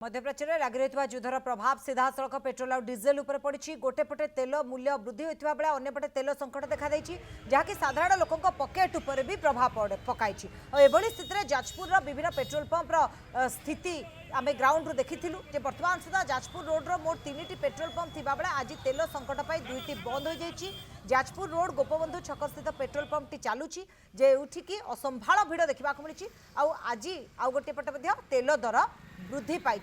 मध्यप्राच्य में लगी रही युद्धर प्रभाव सीधा सड़क पेट्रोल और डीजेल उपर पड़ी। गोटे पटे तेल मूल्य वृद्धि होता बेले अंपटे तेल संकट देखा जहाँकि साधारण लोकों पकेट उपर भी प्रभाव पकाई। स्थित में जाजपुर विभिन्न पेट्रोल पंपर स्थिति आम ग्राउंड रू देखी बर्तमान सुधा जाजपुर रोड्र मोट 3टी पेट्रोल पंप थी बेले आज तेल संकट पर 2टी बंद हो जाएगी। जाजपुर रोड गोपबंधु छक स्थित पेट्रोल पंपटी चलुची जेउठिकी असंभाल भिड़ देखा मिली। आज आउ गोटे पटे तेल दर वृद्धि पाई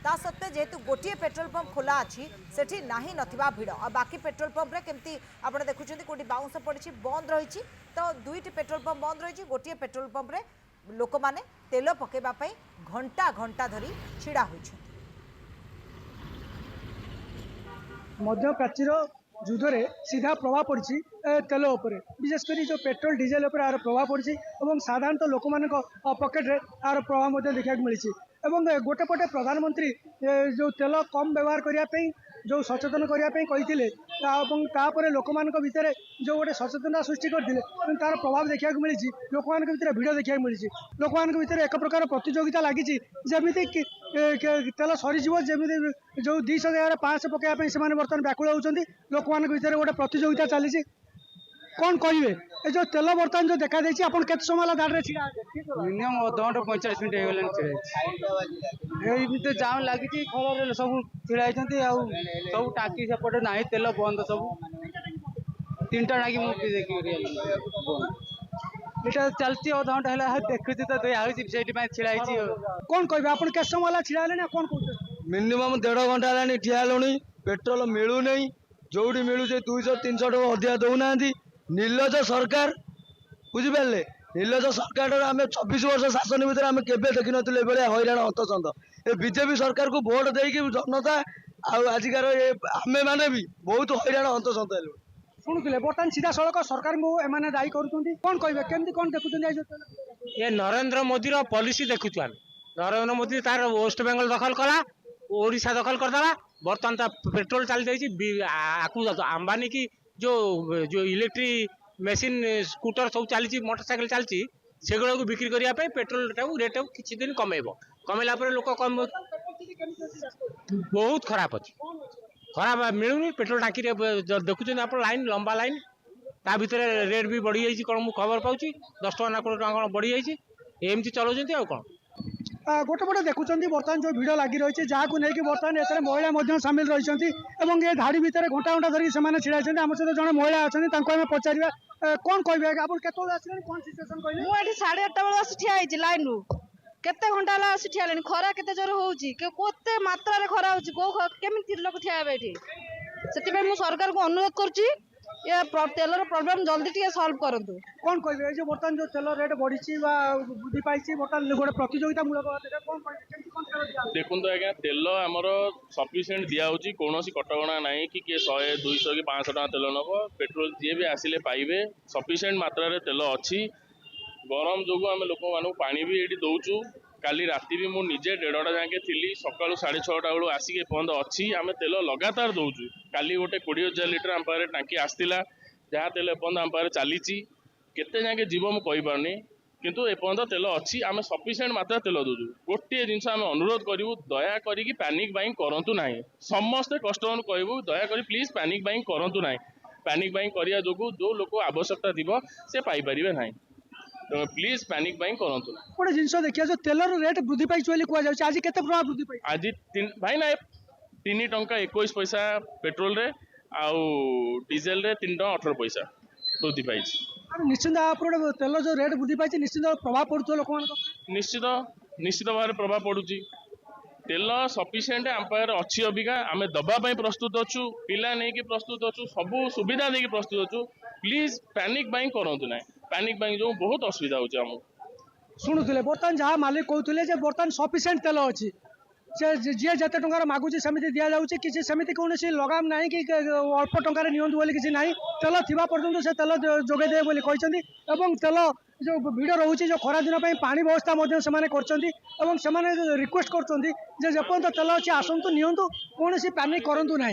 ता सत्वे जेहेतु गोटे पेट्रोल पंप खोला अच्छी सेठी नाही नथिबा भिड़ आ बाकी पेट्रोल पंप रे केमती आपण देखुछन्ती कोटी बाउंस पड़ी बंद रही तो 2टी पेट्रोल पंप बंद रही। गोटे पेट्रोल पंप रे लोक माने तेल पकेबा पई घंटा घंटा धरी छिड़ा होइछन्ती। मध्य प्राचीर युद्धरे सीधा प्रभाव पड़ी तेल उपरे विशेषकर जो पेट्रोल डीजेल उपर यार प्रभाव पड़ी और साधारणतः लोक मान पकेट रे यार प्रभाव देखा मिली। एवं गोटे पटे प्रधानमंत्री जो तेल कम व्यवहार करने जो सचेतन करते तापर लोक मान भितर जो गोटे सचेतनता सृष्टि करते तार प्रभाव देखा मिली। लोक मान भितर भिड़ देखा मिली। लोक मान भितर एक प्रकार प्रतियोगिता लगी जमी तेल सरीज जमी जो 200 जगह 500 पकड़ापी से बर्तमान व्याकुल होती। लोक मान भितर गोटे प्रतियोगिता चली कौन कहे ये जो तेल बर्तमान जो देखा देती आप केत समय गाड़ी छिड़ा मिनिमम अधघंटा 45 मिनट हो जाम लगी खबर सब छिड़ा सब टाकी सेपटे ना तेल बंद सब 3टा टाकी मुझे देखिए चलती अधघंटा है देखुची तो से छिड़ा कौन कहे आप केत समय छिड़ा कौन कह मिनिमम 1.5 घंटा है ठिया हेलुनी पेट्रोल मिलूनी जो मिलू 200-300 टका अधिका दौना निर्लज सरकार बुझिपारे निर्लज सरकार आम 24 वर्ष शासन भितर आम केवे देखी नुले हईराण हतचंद ए बीजेपी सरकार को भोट देकी जनता आजिकार आमे माने भी बहुत हईराण हतचंद हेलु शुणुले बर्तमान सीधा सड़क सरकार को एमाने दायी करुँच कौन कहे केमती कौन देखुं ये नरेंद्र मोदी पॉलिसी देखुचु आम नरेंद्र मोदी तार वेस्ट बेंगल दखल कला ओडिशा दखल करदेला बर्तमान पेट्रोल चली जाइए अंबानी की जो जो इलेक्ट्रिक मेसीन स्कूटर सब चली मोटरसाइकिल चलती सेगुड़ा को बिक्री करने पेट्रोल रेट किसी दिन कमेला लोक कम बहुत खराब अच्छी खराब मिलूनी पेट्रोल टाँकी देखुं आप लाइन लंबा लाइन ता भीतर रेट भी बढ़ी जाइए कौन मुझे खबर पाऊँ 10 टका ना 20 टका कौन बढ़ी जाइए एमती चलाउछन्ती आ कौन गोटे पटे देखुं बर्तमान जो भिड़ लगी रही जहाँ को लेकिन बर्तमान एस महिला सामिल रही ये धाड़ी भितर घंटा घंटा धरिक से छिड़ा आम सहित जड़े महिला अच्छा पचार कौन कहे आप केतने कौन सिचुएशन कहे मुझे 8:30 बेलू आसी ठिया लाइन रू केते घंटा है आसी ठिया खरा केते जोर होते मात्रा खरा होमी लोक ठिया से सरकार को अनुरोध करुँची ये तेलर प्रॉब्लम जल्दी टे सॉल्व करंतु कौन कहे जो बर्तमान जो तेल रेट बढ़ी वृद्धि पाई बर्तमान गोटे प्रतियोगितामूलक देखो आज्ञा तेल आमर सफिसीयंट दिखाई कौन कटकणा ना कि 100 200 कि 500 टका तेल नब पेट्रोल जी भी आसिले पाइबे सफिसीयंट मात्रा तेल अच्छी गरम जो आम लोक मान पानी भी ये दौचु काली राति भी मुझे 1.5टा जाके थी सका 6:30 बेलू आसिक एपर्यंत अच्छी आम तेल लगातार दौचु काली गोटे 20,000 लिटर आम पाखे टाँकी आसला जहाँ तेल एपर्यंत आम पाखे चली केते जाके जीव मुझे कहीपारनी किंतु एपर्यंत तेल अच्छी आम सफिसीयंट मात्रा तेल दौचु गोटे जिनस आम अनुरोध करूँ दया करी पैनिक बाइंग करूँ ना समस्ते कस्टमर कहूँ दया करी प्लीज पैनिक बाइंग करूँ ना पैनिक बाइंग करने जो जो लोक आवश्यकता थी से पाइपर ना तो प्लीज पैनिक बाइंग करूँ गोटे जिन देखिए जो तेलर रेट वृद्धि पाई कहुच्छे आज केते प्रभाव वृद्धि पाई आज भाई ना 3 टंका 21 पैसा पेट्रोल रे आउ डीजेल रे 3 टंका 18 पैसा वृद्धि पाई निश्चिंत आप तेल जो रेट वृद्धि पाई निश्चिंत प्रभाव पड़ू लोक निश्चित भाव प्रभाव पड़ुची तेल सफिसीयंट आम पाखे अच्छी अबिका आम दबाई प्रस्तुत अच्छु पिला नहीं प्रस्तुत अच्छु सब सुविधा देखिए प्रस्तुत अच्छु प्लीज पैनिक बाइंग करूँ ना पैनिक बाइंग जो बहुत असुविधा होची हमको शुणुले बर्तमान जहाँ मालिक कहते बर्तमान सफिसीयंट तेल अच्छी से जी जिते टकर मागुची सेमती दि जाऊँगी किसी सेमती कौन लगाम ना कि अल्प टकर नियंतु बोली किसी ना तेल थिबा पर्यंत से तेल जोगे बोली कहते तेल जो भिड़ रोचे जो खरा दिन पानी व्यवस्था से रिक्वेस्ट करपर्यंत तेल अच्छी आसतु नियंतु कौन पैनिक करूँ ना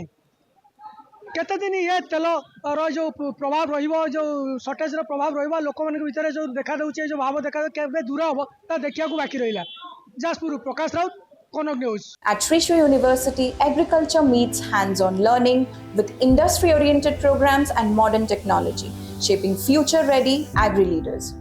केते दिन ये तेल जो प्रभाव रो सर्टेज प्रभाव रोक मान भर जो देखा दूसरे जो भाव देखा केवे दूर हम ता देखा बाकी रहा। जाजपुर प्रकाश Raut Konok News. At Sri Sri University, agriculture meets hands-on learning with industry-oriented programs and modern technology, shaping future-ready agri-leaders.